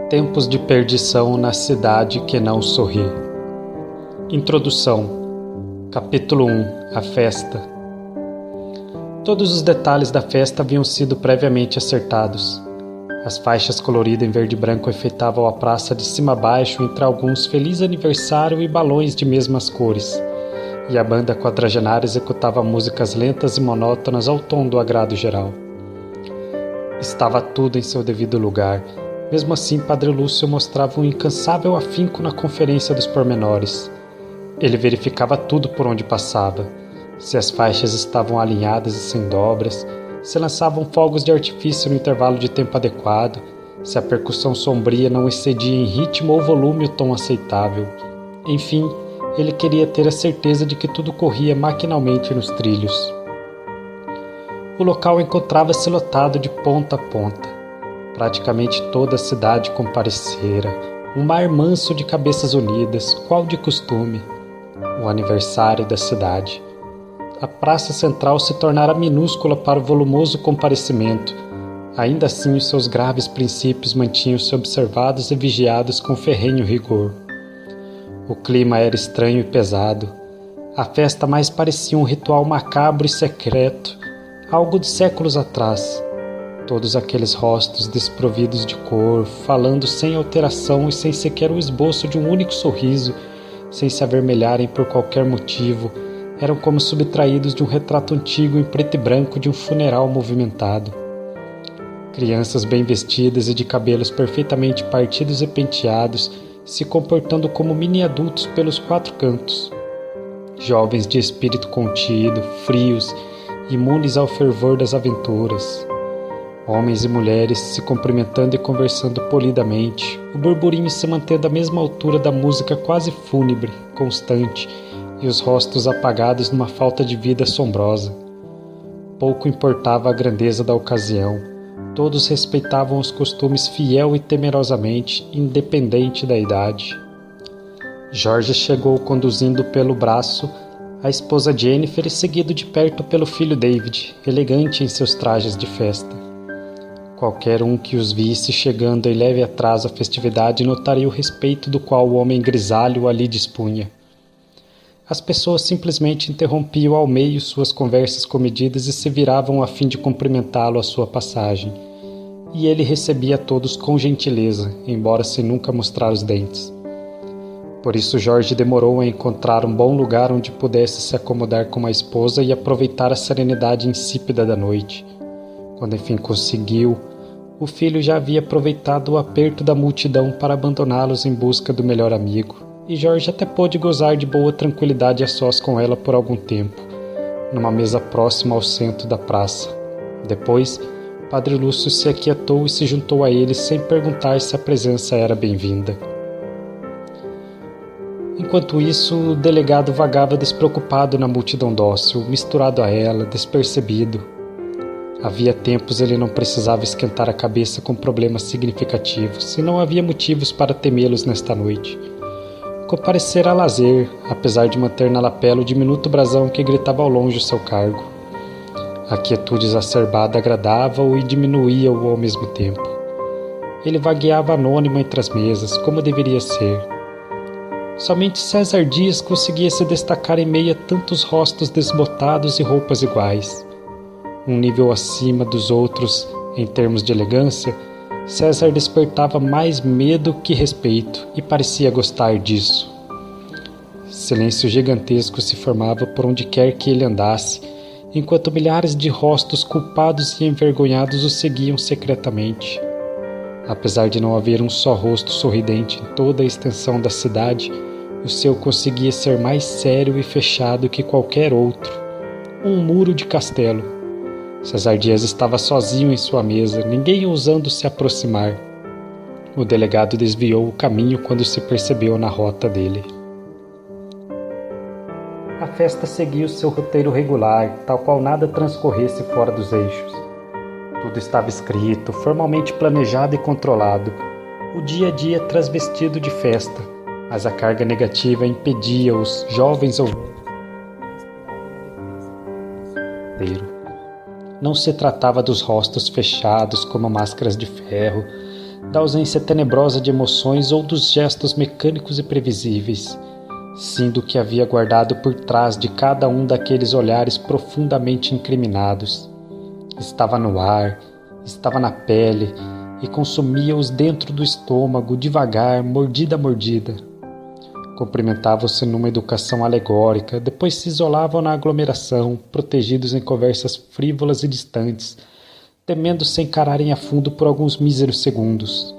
Tempos de perdição na cidade que não sorri. Introdução. Capítulo 1. A festa. Todos os detalhes da festa haviam sido previamente acertados. As faixas coloridas em verde e branco enfeitavam a praça de cima a baixo, entre alguns feliz aniversário e balões de mesmas cores. E a banda quadragenária executava músicas lentas e monótonas ao tom do agrado geral. Estava tudo em seu devido lugar. Mesmo assim, Padre Lúcio mostrava um incansável afinco na conferência dos pormenores. Ele verificava tudo por onde passava. Se as faixas estavam alinhadas e sem dobras, se lançavam fogos de artifício no intervalo de tempo adequado, se a percussão sombria não excedia em ritmo ou volume o tom aceitável. Enfim, ele queria ter a certeza de que tudo corria maquinalmente nos trilhos. O local encontrava-se lotado de ponta a ponta. Praticamente toda a cidade comparecera, um mar manso de cabeças unidas, qual de costume. O aniversário da cidade. A praça central se tornara minúscula para o volumoso comparecimento. Ainda assim, os seus graves princípios mantinham-se observados e vigiados com ferrenho rigor. O clima era estranho e pesado. A festa mais parecia um ritual macabro e secreto, algo de séculos atrás. Todos aqueles rostos desprovidos de cor, falando sem alteração e sem sequer o esboço de um único sorriso, sem se avermelharem por qualquer motivo, eram como subtraídos de um retrato antigo em preto e branco de um funeral movimentado. Crianças bem vestidas e de cabelos perfeitamente partidos e penteados, se comportando como mini-adultos pelos quatro cantos. Jovens de espírito contido, frios, imunes ao fervor das aventuras. Homens e mulheres se cumprimentando e conversando polidamente, o burburinho se mantendo à mesma altura da música quase fúnebre, constante, e os rostos apagados numa falta de vida assombrosa. Pouco importava a grandeza da ocasião, todos respeitavam os costumes fiel e temerosamente, independente da idade. Jorge chegou conduzindo pelo braço a esposa Jennifer e seguido de perto pelo filho David, elegante em seus trajes de festa. Qualquer um que os visse chegando em leve atraso à festividade notaria o respeito do qual o homem grisalho ali dispunha. As pessoas simplesmente interrompiam ao meio suas conversas comedidas e se viravam a fim de cumprimentá-lo à sua passagem. E ele recebia todos com gentileza, embora sem nunca mostrar os dentes. Por isso Jorge demorou a encontrar um bom lugar onde pudesse se acomodar com a esposa e aproveitar a serenidade insípida da noite. Quando enfim conseguiu, o filho já havia aproveitado o aperto da multidão para abandoná-los em busca do melhor amigo, e Jorge até pôde gozar de boa tranquilidade a sós com ela por algum tempo, numa mesa próxima ao centro da praça. Depois, Padre Lúcio se aquietou e se juntou a eles sem perguntar se a presença era bem-vinda. Enquanto isso, o delegado vagava despreocupado na multidão dócil, misturado a ela, despercebido. Havia tempos ele não precisava esquentar a cabeça com problemas significativos, e não havia motivos para temê-los nesta noite. Comparecera a lazer, apesar de manter na lapela o diminuto brasão que gritava ao longe o seu cargo. A quietude exacerbada agradava-o e diminuía-o ao mesmo tempo. Ele vagueava anônimo entre as mesas, como deveria ser. Somente César Dias conseguia se destacar em meio a tantos rostos desbotados e roupas iguais. Um nível acima dos outros em termos de elegância, César despertava mais medo que respeito e parecia gostar disso. Silêncio gigantesco se formava por onde quer que ele andasse, enquanto milhares de rostos culpados e envergonhados o seguiam secretamente. Apesar de não haver um só rosto sorridente em toda a extensão da cidade, o seu conseguia ser mais sério e fechado que qualquer outro. Um muro de castelo. César Dias estava sozinho em sua mesa, ninguém ousando se aproximar. O delegado desviou o caminho quando se percebeu na rota dele. A festa seguia o seu roteiro regular, tal qual nada transcorresse fora dos eixos. Tudo estava escrito, formalmente planejado e controlado. O dia a dia transvestido de festa, mas a carga negativa impedia os jovens ouvintes. Não se tratava dos rostos fechados como máscaras de ferro, da ausência tenebrosa de emoções ou dos gestos mecânicos e previsíveis, sim do que havia guardado por trás de cada um daqueles olhares profundamente incriminados. Estava no ar, estava na pele e consumia-os dentro do estômago, devagar, mordida a mordida. Cumprimentavam-se numa educação alegórica, depois se isolavam na aglomeração, protegidos em conversas frívolas e distantes, temendo se encararem a fundo por alguns míseros segundos.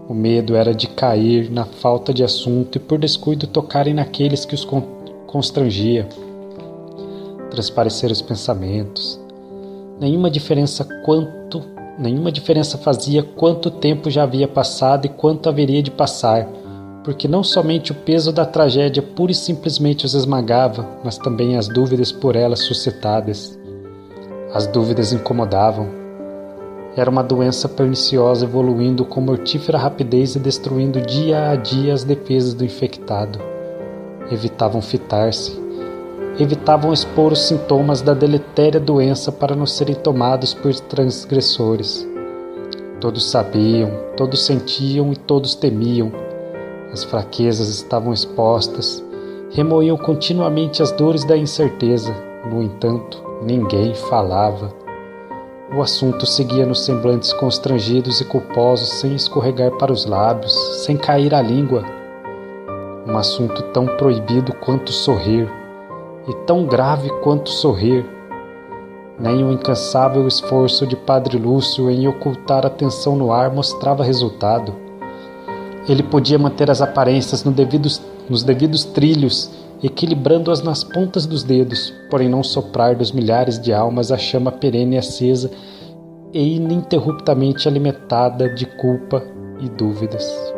O medo era de cair na falta de assunto e por descuido tocarem naqueles que os constrangia. Transparecer os pensamentos. Nenhuma diferença fazia quanto tempo já havia passado e quanto haveria de passar, porque não somente o peso da tragédia pura e simplesmente os esmagava, mas também as dúvidas por elas suscitadas. As dúvidas incomodavam. Era uma doença perniciosa evoluindo com mortífera rapidez e destruindo dia a dia as defesas do infectado. Evitavam fitar-se. Evitavam expor os sintomas da deletéria doença para não serem tomados por transgressores. Todos sabiam, todos sentiam e todos temiam. As fraquezas estavam expostas, remoíam continuamente as dores da incerteza. No entanto, ninguém falava. O assunto seguia nos semblantes constrangidos e culposos, sem escorregar para os lábios, sem cair à língua. Um assunto tão proibido quanto sorrir, e tão grave quanto sorrir. Nem o incansável esforço de Padre Lúcio em ocultar a tensão no ar mostrava resultado. Ele podia manter as aparências nos devidos trilhos, equilibrando-as nas pontas dos dedos, porém não soprar dos milhares de almas a chama perene acesa e ininterruptamente alimentada de culpa e dúvidas.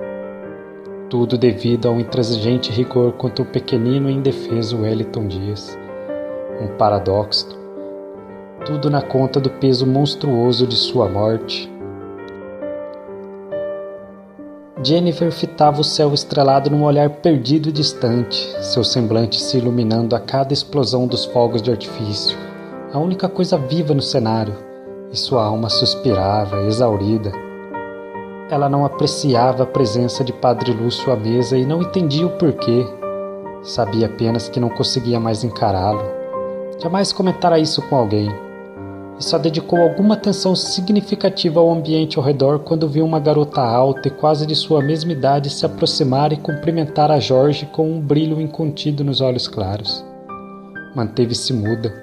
Tudo devido ao intransigente rigor contra o pequenino e indefeso Wellington Dias. Um paradoxo. Tudo na conta do peso monstruoso de sua morte. Jennifer fitava o céu estrelado num olhar perdido e distante, seu semblante se iluminando a cada explosão dos fogos de artifício, a única coisa viva no cenário, e sua alma suspirava, exaurida. Ela não apreciava a presença de Padre Lúcio à mesa e não entendia o porquê. Sabia apenas que não conseguia mais encará-lo. Jamais comentara isso com alguém. E só dedicou alguma atenção significativa ao ambiente ao redor quando viu uma garota alta e quase de sua mesma idade se aproximar e cumprimentar a Jorge com um brilho incontido nos olhos claros. Manteve-se muda.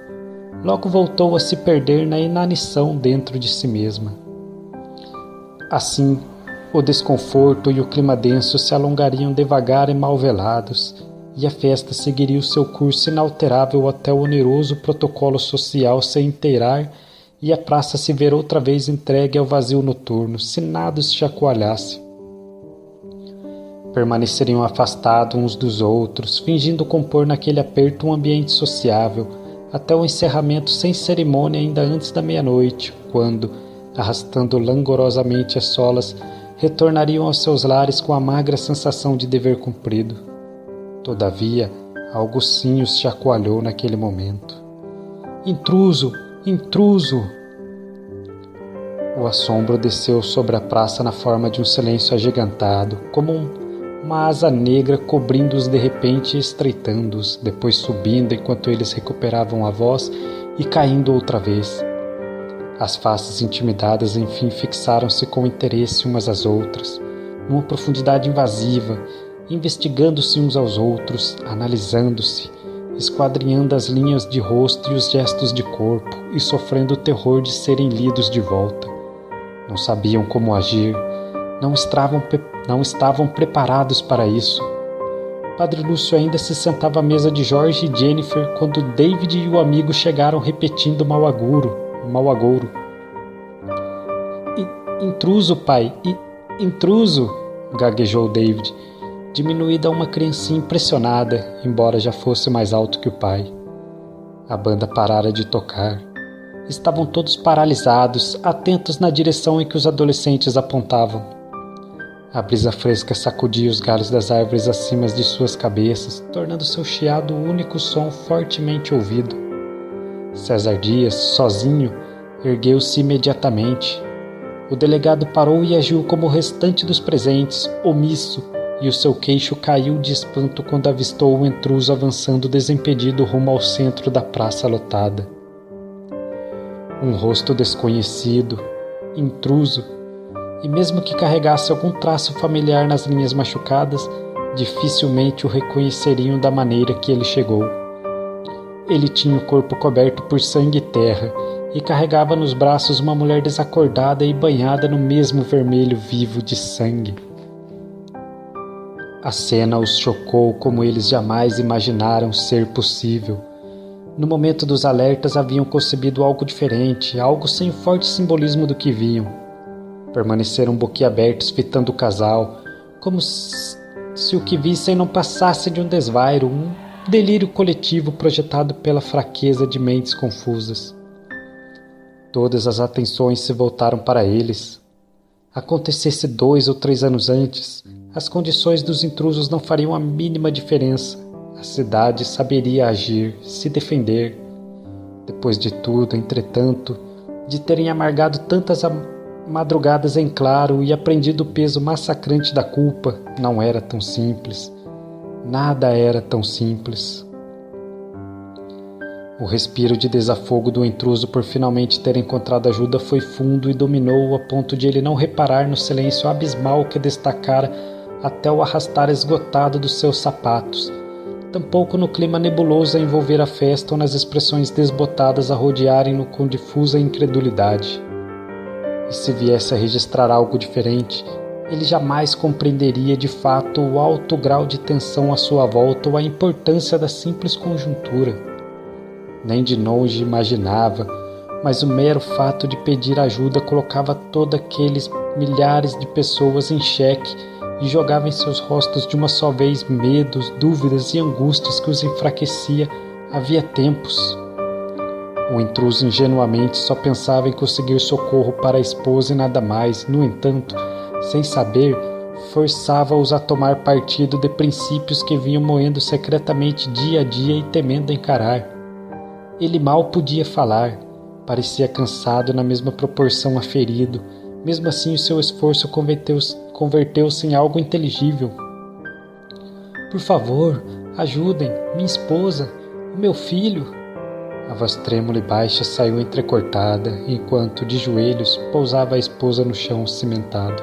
Logo voltou a se perder na inanição dentro de si mesma. Assim, o desconforto e o clima denso se alongariam devagar e mal velados, e a festa seguiria o seu curso inalterável até o oneroso protocolo social se inteirar e a praça se ver outra vez entregue ao vazio noturno, se nada os chacoalhasse. Permaneceriam afastados uns dos outros, fingindo compor naquele aperto um ambiente sociável, até o encerramento sem cerimônia ainda antes da meia-noite, quando, arrastando langorosamente as solas, retornariam aos seus lares com a magra sensação de dever cumprido. Todavia, algo sim os chacoalhou naquele momento. Intruso! Intruso! O assombro desceu sobre a praça na forma de um silêncio agigantado, como uma asa negra cobrindo-os de repente e estreitando-os, depois subindo enquanto eles recuperavam a voz e caindo outra vez. As faces intimidadas enfim fixaram-se com interesse umas às outras, numa profundidade invasiva, investigando-se uns aos outros, analisando-se, esquadrinhando as linhas de rosto e os gestos de corpo e sofrendo o terror de serem lidos de volta. Não sabiam como agir, não estavam preparados para isso. Padre Lúcio ainda se sentava à mesa de Jorge e Jennifer quando David e o amigo chegaram repetindo mau agouro. Intruso, pai, intruso, gaguejou David, diminuída a uma criancinha impressionada, embora já fosse mais alto que o pai. A banda parara de tocar. Estavam todos paralisados, atentos na direção em que os adolescentes apontavam. A brisa fresca sacudia os galhos das árvores acima de suas cabeças, tornando seu chiado o único som fortemente ouvido. César Dias, sozinho, ergueu-se imediatamente. O delegado parou e agiu como o restante dos presentes, omisso, e o seu queixo caiu de espanto quando avistou o intruso avançando desimpedido rumo ao centro da praça lotada. Um rosto desconhecido, intruso, e mesmo que carregasse algum traço familiar nas linhas machucadas, dificilmente o reconheceriam da maneira que ele chegou. Ele tinha o corpo coberto por sangue e terra, e carregava nos braços uma mulher desacordada e banhada no mesmo vermelho vivo de sangue. A cena os chocou como eles jamais imaginaram ser possível. No momento dos alertas haviam concebido algo diferente, algo sem o forte simbolismo do que viam. Permaneceram boquiabertos fitando o casal, como se o que vissem não passasse de um desvairo, um delírio coletivo projetado pela fraqueza de mentes confusas. Todas as atenções se voltaram para eles. Acontecesse 2 ou 3 anos antes, as condições dos intrusos não fariam a mínima diferença. A cidade saberia agir, se defender. Depois de tudo, entretanto, de terem amargado tantas madrugadas em claro e aprendido o peso massacrante da culpa, não era tão simples. Nada era tão simples. O respiro de desafogo do intruso por finalmente ter encontrado ajuda foi fundo e dominou-o a ponto de ele não reparar no silêncio abismal que destacara até o arrastar esgotado dos seus sapatos, tampouco no clima nebuloso a envolver a festa ou nas expressões desbotadas a rodearem-no com difusa incredulidade. E se viesse a registrar algo diferente, ele jamais compreenderia de fato o alto grau de tensão à sua volta ou a importância da simples conjuntura. Nem de longe imaginava, mas o mero fato de pedir ajuda colocava todos aqueles milhares de pessoas em xeque e jogava em seus rostos de uma só vez medos, dúvidas e angústias que os enfraquecia havia tempos. O intruso ingenuamente só pensava em conseguir socorro para a esposa e nada mais. No entanto, sem saber, forçava-os a tomar partido de princípios que vinham moendo secretamente dia a dia e temendo encarar. Ele mal podia falar, parecia cansado na mesma proporção aferido. Mesmo assim, o seu esforço converteu-se em algo inteligível. Por favor, ajudem, minha esposa, o meu filho. A voz trêmula e baixa saiu entrecortada, enquanto, de joelhos, pousava a esposa no chão cimentado.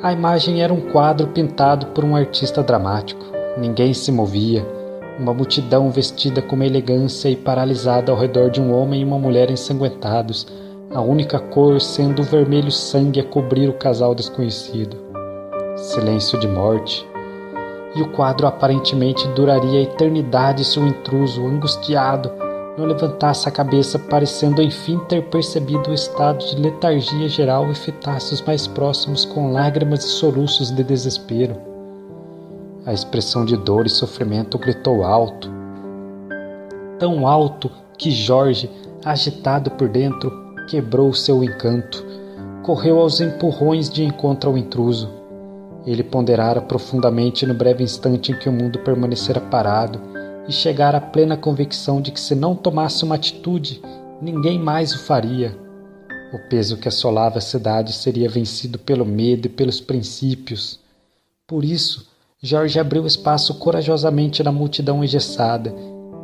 A imagem era um quadro pintado por um artista dramático. Ninguém se movia. Uma multidão vestida com uma elegância e paralisada ao redor de um homem e uma mulher ensanguentados, a única cor sendo o vermelho sangue a cobrir o casal desconhecido. Silêncio de morte. E o quadro aparentemente duraria a eternidade se o intruso, angustiado, não levantasse a cabeça, parecendo enfim ter percebido o estado de letargia geral e fitasse os mais próximos com lágrimas e soluços de desespero. A expressão de dor e sofrimento gritou alto, tão alto que Jorge, agitado por dentro, quebrou o seu encanto. Correu aos empurrões de encontro ao intruso. Ele ponderara profundamente no breve instante em que o mundo permanecera parado e chegara à plena convicção de que se não tomasse uma atitude, ninguém mais o faria. O peso que assolava a cidade seria vencido pelo medo e pelos princípios. Por isso, Jorge abriu espaço corajosamente na multidão engessada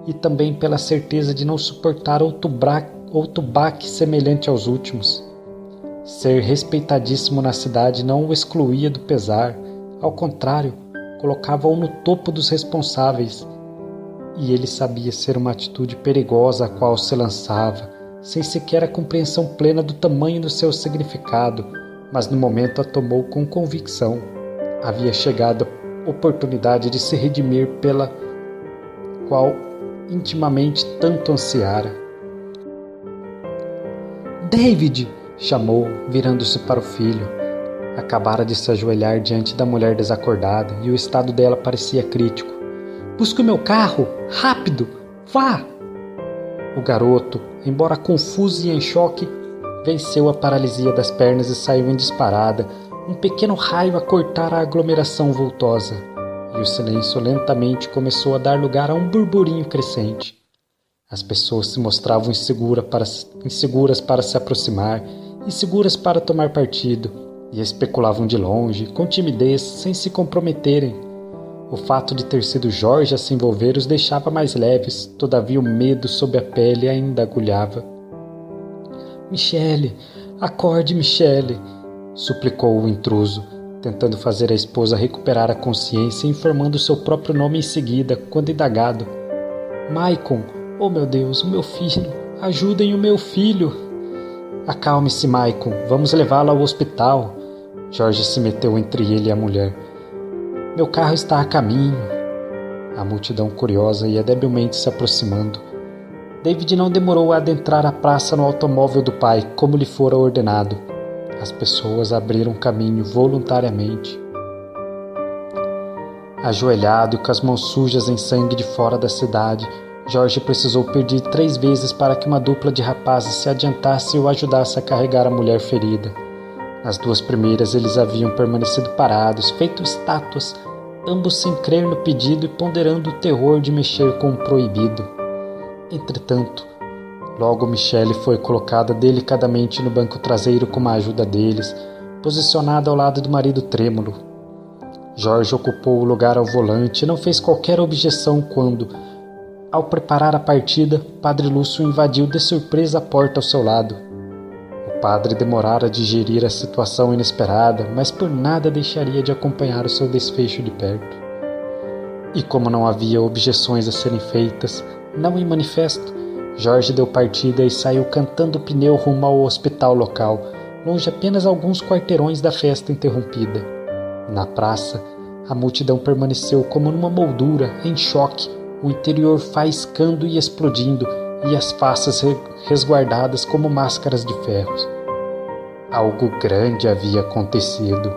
e também pela certeza de não suportar outro baque semelhante aos últimos. Ser respeitadíssimo na cidade não o excluía do pesar, ao contrário, colocava-o no topo dos responsáveis. E ele sabia ser uma atitude perigosa a qual se lançava, sem sequer a compreensão plena do tamanho do seu significado, mas no momento a tomou com convicção. Havia chegado a oportunidade de se redimir pela qual intimamente tanto ansiara. David! Chamou, virando-se para o filho. Acabara de se ajoelhar diante da mulher desacordada e o estado dela parecia crítico. Busque o meu carro! Rápido! Vá! O garoto, embora confuso e em choque, venceu a paralisia das pernas e saiu em disparada, um pequeno raio a cortar a aglomeração vultosa. E o silêncio lentamente começou a dar lugar a um burburinho crescente. As pessoas se mostravam inseguras para se aproximar, inseguras para tomar partido, e especulavam de longe, com timidez, sem se comprometerem. O fato de ter sido Jorge a se envolver os deixava mais leves, todavia o medo sob a pele ainda agulhava. Michele, acorde, Michele, suplicou o intruso, tentando fazer a esposa recuperar a consciência e informando seu próprio nome em seguida, quando indagado. Maicon, oh meu Deus, o meu filho, ajudem o meu filho. Acalme-se, Maicon, vamos levá-lo ao hospital. Jorge se meteu entre ele e a mulher. Meu carro está a caminho. A multidão curiosa ia debilmente se aproximando. David não demorou a adentrar a praça no automóvel do pai, como lhe fora ordenado. As pessoas abriram caminho voluntariamente. Ajoelhado e com as mãos sujas em sangue de fora da cidade, Jorge precisou pedir 3 vezes para que uma dupla de rapazes se adiantasse e o ajudasse a carregar a mulher ferida. Nas 2 primeiras eles haviam permanecido parados, feito estátuas, ambos sem crer no pedido e ponderando o terror de mexer com o proibido. Entretanto, logo Michele foi colocada delicadamente no banco traseiro com a ajuda deles, posicionada ao lado do marido trêmulo. Jorge ocupou o lugar ao volante e não fez qualquer objeção quando, ao preparar a partida, Padre Lúcio invadiu de surpresa a porta ao seu lado. O padre demorara a digerir a situação inesperada, mas por nada deixaria de acompanhar o seu desfecho de perto. E como não havia objeções a serem feitas, não em manifesto, Jorge deu partida e saiu cantando o pneu rumo ao hospital local, longe apenas alguns quarteirões da festa interrompida. Na praça, a multidão permaneceu como numa moldura, em choque, o interior faiscando e explodindo, e as faces resguardadas como máscaras de ferros. Algo grande havia acontecido.